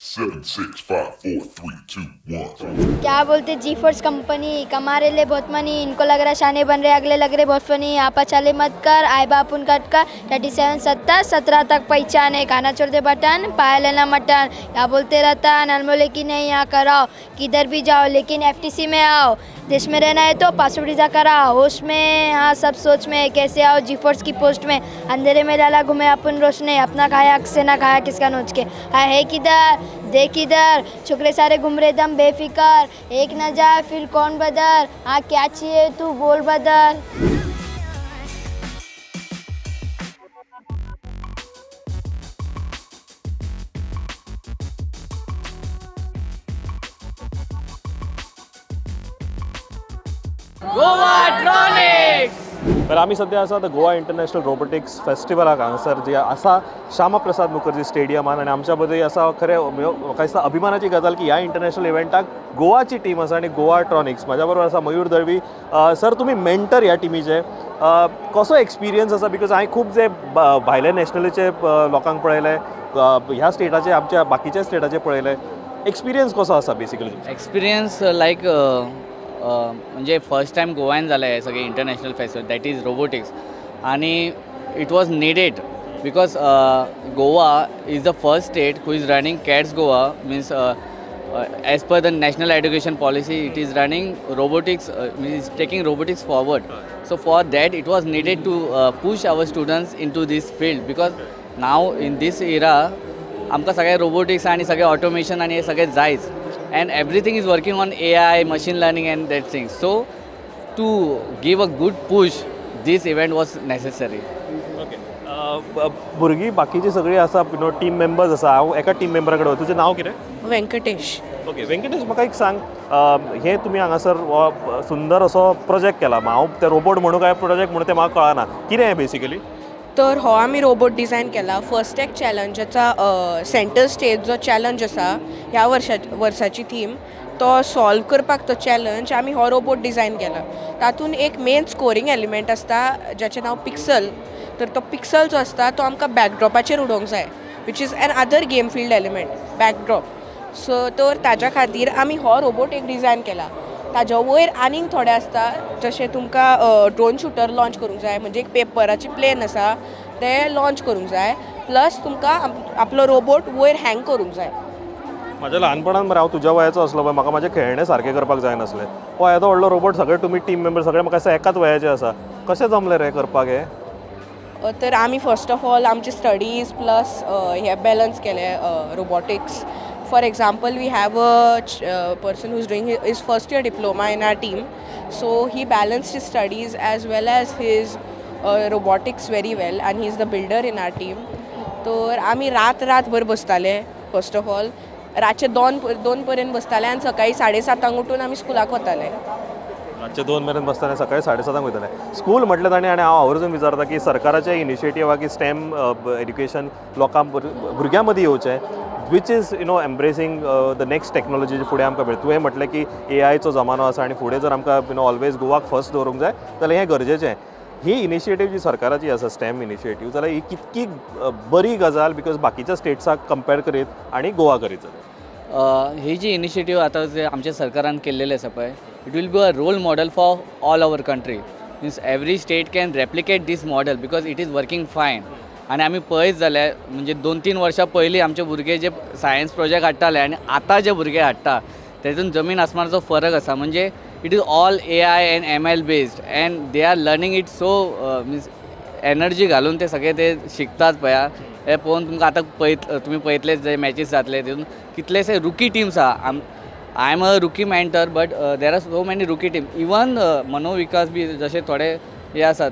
Seven, six, five, four, three, two, one. क्या बोलते जी force company कमा रहे ले बहुत मनी, इनको लग रहा शाने बन रहे, अगले लग रहे बहुत फनी। आपा चाले मत कर आए बापुन कट कर 37 70 17 तक पहचाने, खाना छोड़ दे बटन पाया लेना मटन। क्या बोलते रहता नलमोले की नहीं यहाँ कराओ, किधर भी जाओ लेकिन एफटीसी में आओ। देश में रहना है तो पासवर्ड वीजा कराओ, होश में हाँ सब सोच में कैसे आओ जी फोर्स की पोस्ट में। अंधेरे में डाला घूमे अपन रोशने, अपना खाया से ना खाया किसका नोच के। हाँ है किधर देख इधर, छोकरे सारे घूम रहे दम बेफिकर, एक न जाए फिर कौन बदल। हाँ क्या चाहिए तू बोल बदल। तर आमी सध्या आसा द गोवा इंटरनॅशनल रोबोटिक्स फेस्टिवलाक हांगासर जे आसा श्यामा प्रसाद मुखर्जी स्टेडियमान, आनी आमच्या मदीं आसा खरें म्हाका दिसता अभिमानाची गजाल की ह्या इंटरनॅशनल इव्हेंटाक गोवाची टीम आसा आनी गोवा ट्रॉनिक्स म्हाज्या बरोबर आसा मयूर दळवी. सर तुमी मेंटर ह्या टिमीचे, कसो एक्सपिरियन्स आसा? बिकॉज हांवें खूब जे भायले नॅशनलीचे लोकांक पळयले, ह्या स्टेटाचे आमच्या बाकीच्या स्टेटाचे पळयले, एक्सपिरियन्स कसो आसा बेसिकली? एक्सपिरियन्स लायक म्हणजे फर्स्ट टाइम गोवान जालें हें सगळें international festival that is robotics. आनी it was needed because Goa is the first state who is running cats Goa means as per the national education policy it is running robotics, means taking robotics forward. So for that it was needed to push our students into this field because now in this era आमकां सगळें robotics आनी सगळें automation आनी हें सगळें जायच, and everything is working on AI, machine learning and that thing. So to give a good push this event was necessary. भुरगीं बाकीची सगळीं आसा टीम मेंबर्स आसा. हांव एका टीम मेंबरा कडेन, तुजें नांव कितें? व्यंकटेश. ओके व्यंकटेश, म्हाका एक सांग, हे तुमी हांगासर हो सुंदर असो प्रोजेक्ट केला. हांव ते रोबोट म्हणू काय प्रोजेक्ट म्हणू तें म्हाका कळना, कितें हें बेसिकली? तर हो आमी रोबोट डिझायन केला. फर्स्ट टॅक चॅलेंजाचा सेंटर स्टेज जो चॅलेंज आसा ह्या वर्साची थीम तो सॉल्व करपाक तो चॅलेंज आमी हो रोबोट डिझायन केला. तातूंत एक मेन स्कोरींग एलिमेंट आसता जाचें नांव पिक्सल. तर तो पिक्सल जो आसता तो आमकां बॅकड्रॉपाचेर उडोवंक जाय, which is an other game field element backdrop. So तर ताज्या खातीर आमी हो रोबोट एक डिझायन केला. ताज्या वयर आनीक थोडे आसता, जशें तुमकां ड्रोन शूटर लॉन्च करूंक जाय, म्हणजे एक पेपराची प्लेन आसा तें लॉन्च करूंक जाय, प्लस तुमकां आपलो रोबोट वयर हँग करूंक जाय. म्हाज्या ल्हानपणांत मरे हांव तुज्या वयाचो असलो पळय, म्हाका म्हाजे खेळणे सारके करपाक जाय नासले. हो येदो व्हडलो रोबोट सगळे तुमी टीम मेंबर सगळे म्हाका दिसता एकाच वयाचे आसा. कशें जमलें रे करपाक हें? तर आमी फर्स्ट ऑफ ऑल आमचे स्टडीज प्लस हे बॅलन्स केले robotics. For example we have a person who is doing his first year diploma in our team. So he balanced his studies as well as his robotics very well and he is the builder in our team. तर आमी रातभर बसताले. First of all रातचे 2 पर्यंत बसताले आनी सकाळी 7:30 उठून आमी स्कुलाक वताले. रातचे 2 मेरेन बसताले, सकाळी 7:30 वयताले स्कूल म्हटलें ताणें. आनी हांव आवर्जून विचारता की सरकाराचे इनिशिएटिव्हा की स्टेम एड्युकेशन लोकां भुरग्यां मदीं येवचें, which is embracing the next technology फुडें आमकां मेळटा. तुवें म्हटलें की AIचो जमानो आसा आनी फुडें जर आमकां ऑलवेज गोवाक फर्स्ट दवरूंक जाय जाल्यार हें गरजेचें. ही इनिशिएटीव जी सरकाराची आसा स्टेम इनिशिएटीव, जाल्यार ही कितकी बरी गजाल बिकॉज बाकीच्या स्टेट्साक कंपेर करीत आनी गोवा करीत जाल्यार. ही जी इनिशिएटीव आता जे आमच्या सरकारान केल्लेले आसा पळय, it will be a role model for all over country. Means every state can replicate this model because it is working fine. आनी आमी पळयत जाल्यार म्हणजे 2-3 वर्सां पयलीं आमचे भुरगे जे सायन्स प्रोजेक्ट हाडटाले आनी आतां जे भुरगे हाडटा तेतून जमीन आसमानाचो फरक आसा. म्हणजे it is all AI end ML based and they are learning it so means energy घालून ते सगळे ते शिकतात पळया. हे पळोवन तुमकां आतां तुमी पळयतले जे मॅचीस जातले तितून कितलेशे रुकी टीम्स आहा. I am a rookie mentor but there are so many rookie team. Even Manovikas बी जसे थोडे हे आसात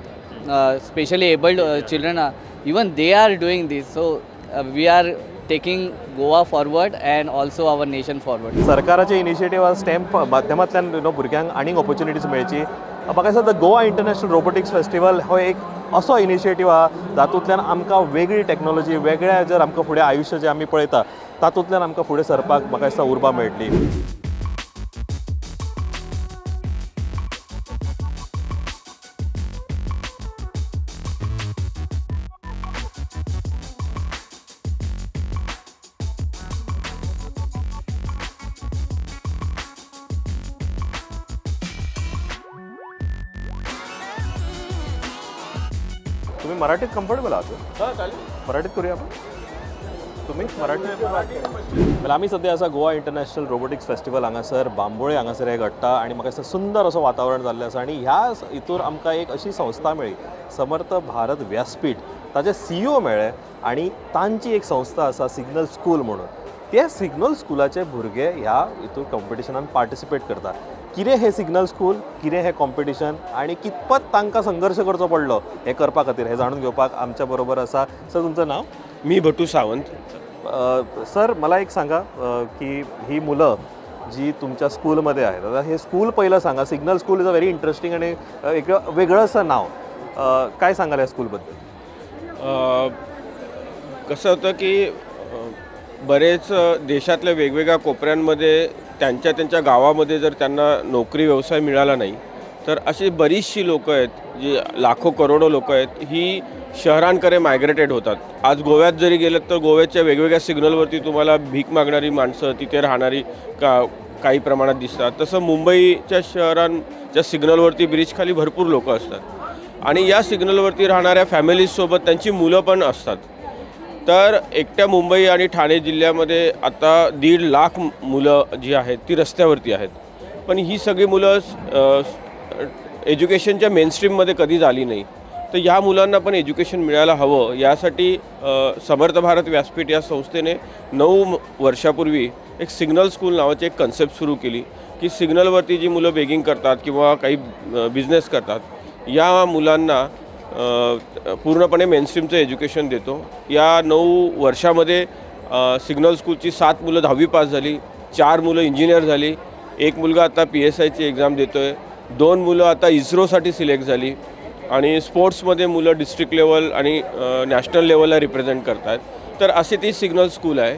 स्पेशली एबल्ड चिल्ड्रन आहा, even they are doing this. So we are taking Goa forward and also our nation forward. सरकाराचे initiative STEM माध्यमांतल्यान भुरग्यांक आनीक ऑपॉर्च्युनिटीज मेळची. म्हाका दिसता the Goa International Robotics Festival हो एक असो इनिशिएटीव आहा जातूंतल्यान आमकां वेगळी टॅक्नोलॉजी, वेगळ्या जर आमकां फुडें आयुश्य जें आमी पळयता तातूंतल्यान आमकां फुडें सरपाक म्हाका दिसता उर्बा मेळटली. तुम्ही मराठीत कम्फर्टेबल आहात? हां चालेल, मराठीत करूया आपण. तुम्ही मराठी मला आम्ही सध्या असा गोवा इंटरनॅशनल रोबोटिक्स फेस्टिवल हांगासर बांबोळे हांगासर एक घडटा आणि म्हाका दिसता सुंदर असं वातावरण जाल्लें आसा आणि ह्या हितूर आमकां एक अशी संस्था मेळ्ळी समर्थ भारत व्यासपीठ ताचे CEO मेळ्ळे आणि तांची एक संस्था आसा सिग्नल स्कूल म्हणून. ते सिग्नल स्कुलाचे भुरगे ह्या हितूर कॉम्पिटिशनान पार्टिसिपेट करता. कितें हें सिग्नल स्कूल, कितें हें कॉम्पिटिशन आणि कितपत तांकां संघर्श करचो पडलो हें करपा खातीर हें जाणून घेवपाक आमच्या बरोबर आसा. सर तुमचं नाव? मी भटू सावंत. सर मला एक सांगा की ही मुलं जी तुमच्या स्कूलमध्ये आहेत आता हे स्कूल पहिलं सांगा. Signal school is a very interesting आणि एक वेगळं असं नाव. काय सांगाल या स्कूलबद्दल? कसं होतं की बरेच देशातल्या वेगवेगळ्या कोपऱ्यांमध्ये त्यांच्या गावामध्ये जर त्यांना नोकरी व्यवसाय मिळाला नाही तर अशी बरीचशी लोकं आहेत जी लाखो करोडो लोकं आहेत ही शहरांकडे मायग्रेटेड होतात. आज गोव्यात जरी गेलं तर गोव्याच्या वेगवेगळ्या सिग्नलवरती तुम्हाला भीक मागणारी माणसं तिथे राहणारी काही प्रमाणात दिसतात. तसं मुंबईच्या शहरांच्या सिग्नलवरती ब्रिजखाली भरपूर लोकं असतात आणि या सिग्नलवरती राहणाऱ्या फॅमिलीजसोबत त्यांची मुलं पण असतात. तर एकट्या मुंबई आणि ठाणे जिल्ह्यामध्ये आता 1.5 लाख मुलं जी आहेत ती रस्त्यावरती आहेत. पण ही सगळी मुलं एज्युकेशनच्या मेनस्ट्रीममध्ये कधीच आली नाही. तर ह्या मुलांना पण एज्युकेशन मिळायला हवं यासाठी समर्थ भारत व्यासपीठ या संस्थेने 9 वर्षापूर्वी एक सिग्नल स्कूल नावाची एक कन्सेप्ट सुरू केली की सिग्नलवरती जी मुलं बेगिंग करतात किंवा काही बिझनेस करतात या मुलांना पूर्णपणे मेनस्ट्रीमचं एज्युकेशन देतो. या 9 वर्षामध्ये सिग्नल स्कूलची 7 मुलं 10वी पास झाली, 4 मुलं इंजिनियर झाली, 1 मुलगा आता PSIची एक्झाम देतो आहे, 2 मुलं आता इस्रोसाठी सिलेक्ट झाली आणि स्पोर्ट्समध्ये मुलं डिस्ट्रिक्ट लेवल आणि नॅशनल लेवलला रिप्रेझेंट करतात. तर अशी ती सिग्नल स्कूल आहे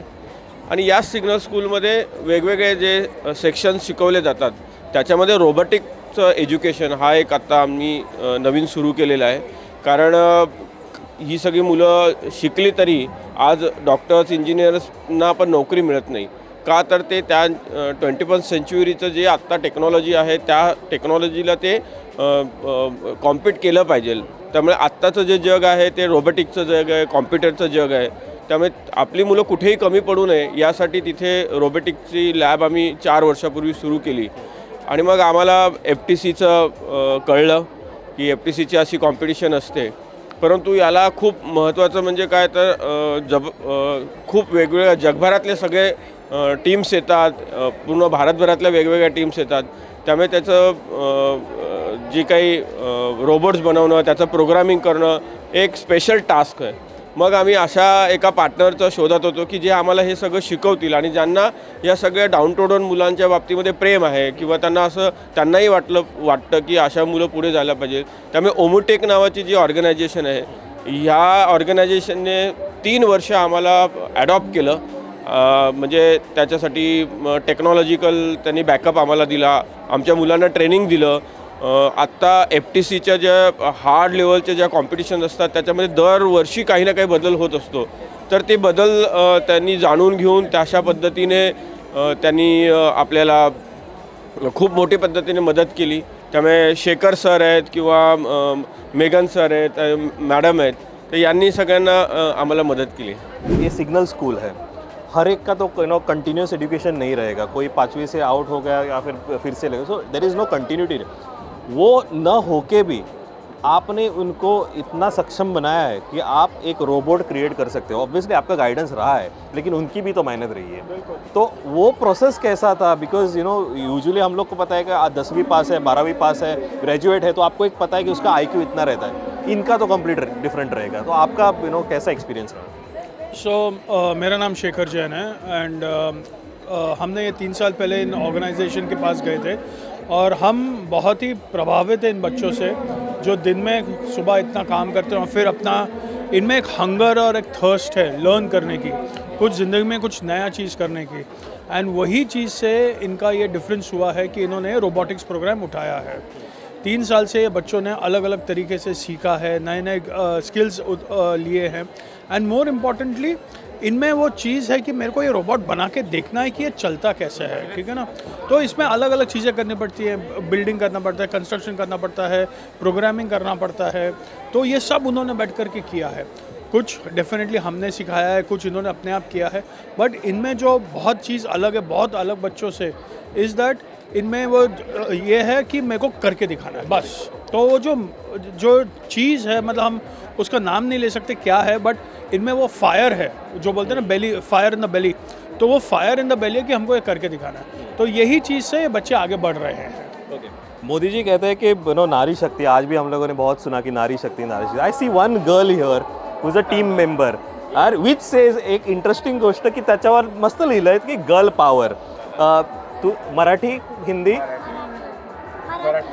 आणि या सिग्नल स्कूलमध्ये वेगवेगळे जे सेक्शन्स शिकवले जातात त्याच्यामध्ये रोबोटिकचं एज्युकेशन हा एक आत्ता आम्ही नवीन सुरू केलेला आहे. कारण ही सगळी मुलं शिकली तरी आज डॉक्टर्स इंजिनियर्सना पण नोकरी मिळत नाही. का तर ते त्या 21st सेंच्युरीचं जे आत्ता टेक्नॉलॉजी आहे त्या टेक्नॉलॉजीला ते कॉम्पीट केलं पाहिजे. त्यामुळे आत्ताचं जे जग आहे ते रोबोटिकचं जग आहे, कॉम्प्युटरचं जग आहे. त्यामुळे आपली मुलं कुठेही कमी पडू नये यासाठी तिथे रोबोटिक्सची लॅब आम्ही 4 वर्षापूर्वी सुरू केली आणि मग आम्हाला FTCचं कळलं की FTCची अशी कॉम्पिटिशन असते. परंतु याला खूप महत्त्वाचं म्हणजे काय तर खूप वेगवेगळ्या जगभरातले सगळे टीम्स येतात, पूर्ण भारतभरातल्या वेगवेगळ्या टीम्स येतात. त्यामुळे त्याचं जी काही रोबोट्स बनवणं त्याचं प्रोग्रामिंग करणं एक स्पेशल टास्क आहे. मग आम्ही अशा एका पार्टनरचा शोधात होतो की जे आम्हाला हे सगळं शिकवतील आणि ज्यांना या सगळ्या डाऊनटोडन मुलांच्या बाबतीमध्ये प्रेम आहे किंवा त्यांनाही वाटतं की अशा मुलं पुढे जायला पाहिजे. त्यामुळे ओमुटेक नावाची जी ऑर्गनायझेशन आहे ह्या ऑर्गनायझेशनने 3 वर्ष आम्हाला ॲडॉप्ट केलं. म्हणजे त्याच्यासाठी टेक्नॉलॉजिकल त्यांनी बॅकअप आम्हाला दिला, आमच्या मुलांना ट्रेनिंग दिलं. आत्ता FTCच्या ज्या हार्ड लेवलच्या ज्या कॉम्पिटिशन असतात त्याच्यामध्ये दरवर्षी काही ना काही बदल होत असतो. तर ते बदल त्यांनी जाणून घेऊन त्याशा पद्धतीने त्यांनी आपल्याला खूप मोठी पद्धतीने मदत केली. त्यामुळे शेखर सर आहेत किंवा मेगन सर आहेत, मॅडम आहेत, तर यांनी सगळ्यांना आम्हाला मदत केली. ये सिग्नल स्कूल है, हर एक का तो कंटिन्यूस एजुकेशन नहीं रहेगा. कोई 5वीं से आउट हो गया या फिर से लगे, so there is no continuity. वो न होके भी आपने उनको इतना सक्षम बनाया है कि आप एक रोबोट क्रिएट कर सकते हो. ऑब्वियसली आपका गाइडेंस रहा है लेकिन उनकी भी तो मेहनत रही है. तो वो प्रोसेस कैसा था? बिकॉज यूजुअली हम लोग को पता है कि 10वीं पास है, 12वीं पास है, ग्रेजुएट है, तो आपको एक पता है कि उसका IQ इतना रहता है. इनका तो कंप्लीट डिफरेंट रहेगा. तो आपका कैसा एक्सपीरियंस रहा? सो मेरा नाम शेखर जैन है एंड हमने ये 3 साल पहले इन ऑर्गेनाइजेशन के पास गए थे और हम बहुत ही प्रभावित हैं इन बच्चों से जो दिन में सुबह इतना काम करते हैं और फिर अपना इनमें एक हंगर और एक थर्स्ट है लर्न करने की, कुछ ज़िंदगी में कुछ नया चीज़ करने की. एंड वही चीज़ से इनका ये डिफरेंस हुआ है कि इन्होंने रोबोटिक्स प्रोग्राम उठाया है. 3 साल से ये बच्चों ने अलग अलग तरीके से सीखा है, नए नए स्किल्स लिए हैं एंड मोर इम्पॉर्टेंटली इनमें वो चीज़ है कि मेरे को ये रोबोट बना के देखना है कि ये चलता कैसे है, ठीक है ना। तो इसमें अलग अलग चीज़ें करनी पड़ती है, बिल्डिंग करना पड़ता है, कंस्ट्रक्शन करना पड़ता है, प्रोग्रामिंग करना पड़ता है, तो ये सब उन्होंने बैठ कर के किया है। कुछ डेफिनेटली हमने सिखाया है, कुछ इन्होंने अपने आप किया है, बट इनमें जो बहुत चीज़ अलग है, बहुत अलग बच्चों से, इज़ दैट इनमें वो ये है कि मेरे को करके दिखाना है बस। तो वो जो चीज़ है, मतलब हम उसका नाम नहीं ले सकते क्या है, बट इनमें वो फायर है, जो बोलते हैं ना belly, fire in the belly, तो वो फायर इन द बेली है कि हमको ये करके दिखाना है। तो यही चीज़ से ये बच्चे आगे बढ़ रहे हैं। मोदी जी कहते हैं कि नारी शक्ति, आज भी हम लोगों ने बहुत सुना कि नारी शक्ति, नारी शक्ति। I see one girl here who is a team member और विच सेज एक इंटरेस्टिंग गोष्ट की त्याच्यावर मस्त लिहिलं आहे की गर्ल पॉवर. तू मराठी, हिंदी?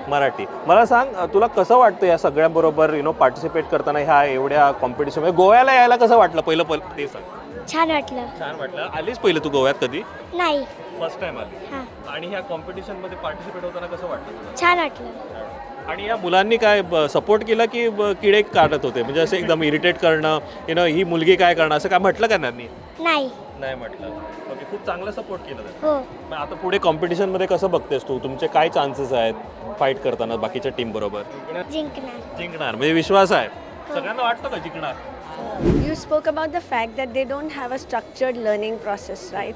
मराठी. मला सांग, तुला कसं वाटतं या सगळ्यांबरोबर पार्टिसिपेट करताना ह्या एवढ्या कॉम्पिटिशन, गोव्याला यायला कसं वाटलं पहिलं ते सांग. छान वाटलं. छान वाटलं. आलीच पहिलं तू गोव्यात कधी? नाही. फर्स्ट टाइम आली. हां. आणि ह्या कॉम्पिटिशनमध्ये पार्टिसिपेट होताना कसं वाटलं तुला? छान वाटलं. आणि या मुलांनी काय सपोर्ट केला की किडे काढत होते, म्हणजे असं एकदम इरिटेट करणं, ही मुलगी काय करणार असं काय म्हटलं का त्यांनी? नाही. नाही म्हटलं. ओके, खूप चांगला सपोर्ट केला त्यांनी. हो. मग आता पुढे कॉम्पिटिशनमध्ये कसं बघतेस तू? तुमचे काय चान्सेस आहेत फाईट करताना बाकीच्या टीम बरोबर? जिंकणार म्हणजे विश्वास आहे? सगळ्यांना वाटतं का जिंकणार? You spoke about the fact that they don't have a structured learning process, right?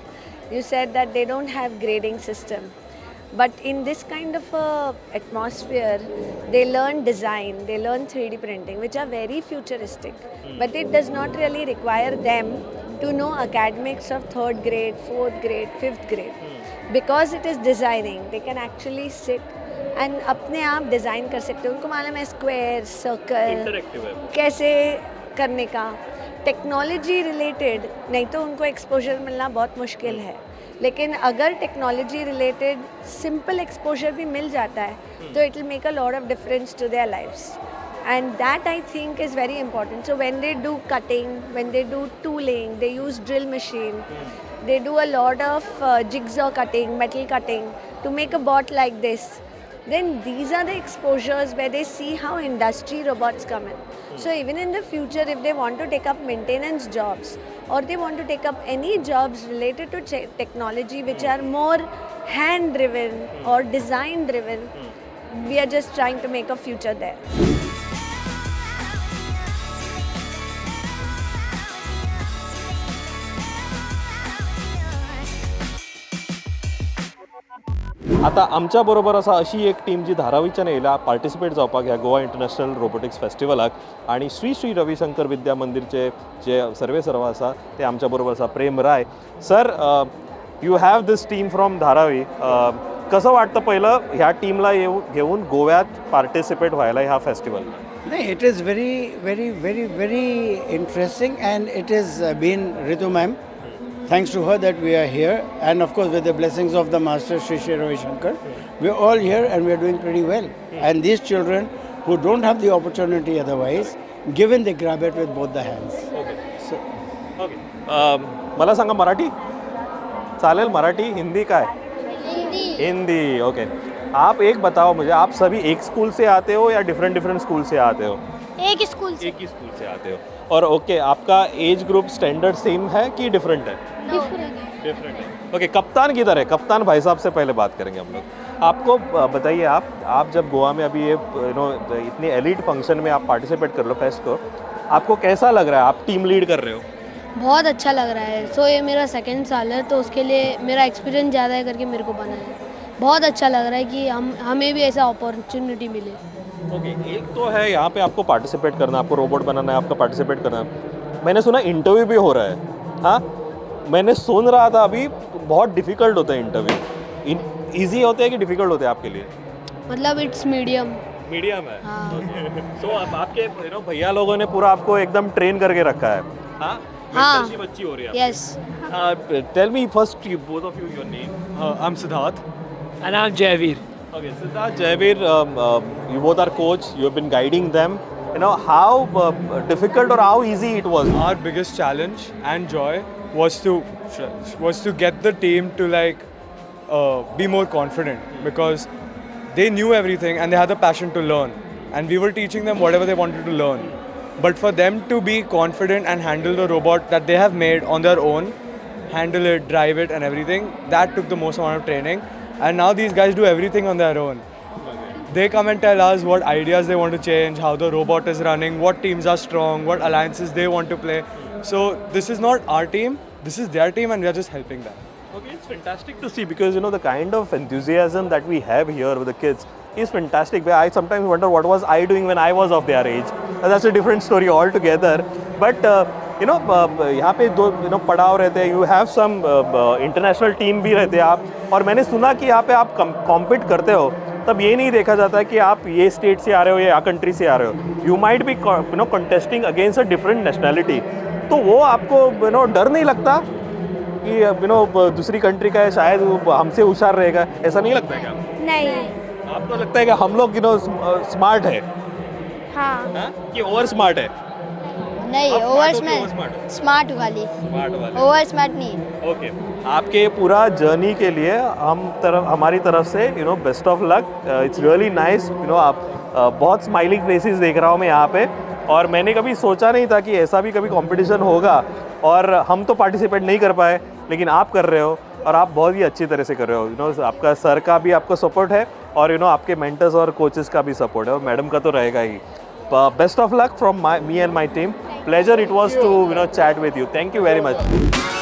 You said that they don't have grading system. But in this kind of a atmosphere, they learn design, they learn 3D printing, which are very futuristic. But it does not really require them to know academics of 3rd grade, 4th grade, 5th grade. Because it is designing, they can actually sit and अपने आप design कर सकते हैं. उनको मालूम है square, circle interactive है. कैसे करने का. टेक्नोलॉजी रिलेटेड नहीं तो उनको एक्सपोजर मिलना बहुत मुश्किल है, लेकिन अगर टेक्नोलॉजी रिलेटेड सिंपल एक्सपोजर भी मिल जाता है तो it will make a lot of difference to their lives. And that I think is very important. So when they do cutting, when they do tooling, they use drill machine, they do a lot of jigsaw cutting, metal cutting to make a bot like this. Then these are the exposures where they see how industry robots come in. So even in the future, if they want to take up maintenance jobs or they want to take up any jobs related to technology which are more hand driven or design driven, we are just trying to make a future there. आता आमच्याबरोबर अशी एक team जी धारावीच्यान येयला participate जावपाक ह्या Goa International robotics फेस्टिवलाक, आणि श्री रविशंकर विद्या मंदिरचे जे सर्वे सर्वा आसा ते आमच्या बरोबर आसा. Prem Rai sir, you have this team from Dharavi. कसं वाटतं पहिलं ह्या टीमला घेऊन गोव्यात पार्टिसिपेट व्हायला ह्या फेस्टिवल? नहीं, it is very, very, very, very interesting, and it has been Ritu ma'am. Thanks to her that we are here, and of course with the blessings of the master Shri Ravi Shankar, we are all here and we are doing pretty well. And these children who don't have the opportunity otherwise, given they grab it with both the hands. Okay. So, Okay. मला सांगा, मराठी चालेल? मराठी, हिंदी काय? Hindi. Okay. आप एक बताओ मुझे, आप सभी एक स्कूल से आते हो या डिफरेंट स्कूल से आते हो? एक स्कूल से. एक ही स्कूल से आते हो. और ओके, आपका एज ग्रुप स्टैंडर्ड सेम है कि डिफरेंट है? डिफरेंट है. ओके, कप्तान किधर है? कप्तान भाई साहब से पहले बात करेंगे हम लोग. आपको बताइए, आप जब गोवा में अभी ये इतनी एलिट फंक्शन में आप पार्टिसिपेट कर लो, फेस्ट को, आपको कैसा लग रहा है? आप टीम लीड कर रहे हो. बहुत अच्छा लग रहा है. सो ये मेरा 2nd साल है, तो उसके लिए मेरा एक्सपीरियंस ज़्यादा है करके मेरे को बना है. बहुत अच्छा लग रहा है कि हमें भी ऐसा अपॉर्चुनिटी मिले. ओके. एक तो है यहाँ पे आपको पार्टिसिपेट करना, आपको रोबोट बनाना है, आपका पार्टिसिपेट करना है. मैंने सुना इंटरव्यू भी हो रहा है. हाँ, मैंने सुन रहा था अभी बहुत डिफ़िकल्ट होता है इंटरव्यू. ईजी होते हैं कि डिफ़िकल्ट होते हैं आपके लिए? मतलब इट्स मीडियम है. हाँ. सो अब आपके भैया लोगों ने पूरा आपको एकदम ट्रेन करके रखा है. हाँ, हाँ. mentorship अच्छी हो रही है. Yes. Tell me first, both of you, your name. I'm Siddharth. And I'm Javeer. Okay, Siddharth, Javeer, you both are coach. You have been guiding them. How difficult or how easy it was? Our biggest challenge and joy was to get the team to be more confident, because they knew everything and they had the passion to learn. And we were teaching them whatever they wanted to learn. But for them to be confident and handle the robot that they have made on their own, handle it, drive it and everything, that took the most amount of training. And now these guys do everything on their own. They come and tell us what ideas they want to change, how the robot is running, what teams are strong, what alliances they want to play. So this is not our team, this is their team and we are just helping them. Okay, it's fantastic to see because you know the kind of enthusiasm that we have here with the kids is fantastic. But I sometimes wonder what was I doing when I was of their age. And that's a different story altogether. But यहाँ पे दो पड़ाव रहते हैं. You have some international team भी रहते हैं आप. और मैंने सुना कि यहाँ पे आप compete करते हो. तब ये नहीं देखा जाता कि आप ये स्टेट से आ रहे हो या कंट्री से आ रहे हो. You might be contesting against a different nationality. तो वो आपको डर नहीं लगता कि दूसरी कंट्री का है शायद वो हमसे होशियार रहेगा, ऐसा नहीं लगता है क्या? नहीं. आपको लगता है कि हम लोग स्मार्ट है? हाँ. कि ओवर स्मार्ट है? नहीं, ओवर स्मार्ट वाली, ओवर स्मार्ट नहीं. ओके, आपके पूरा जर्नी के लिए हमारी तरफ से best of luck. It's really nice. आप बहुत स्माइलिंग फेसेस देख रहा हूँ मैं यहाँ पे. और मैंने कभी सोचा नहीं था कि ऐसा भी कभी कंपटीशन होगा. और हम तो पार्टिसिपेट नहीं कर पाए, लेकिन आप कर रहे हो और आप बहुत ही अच्छी तरह से कर रहे हो. आपका सर का भी आपको सपोर्ट है और आपके मेंटर्स और कोचेस का भी सपोर्ट है और मैडम का तो रहेगा ही. Best of luck from me and my team. Pleasure it was to chat with you. Thank you very much.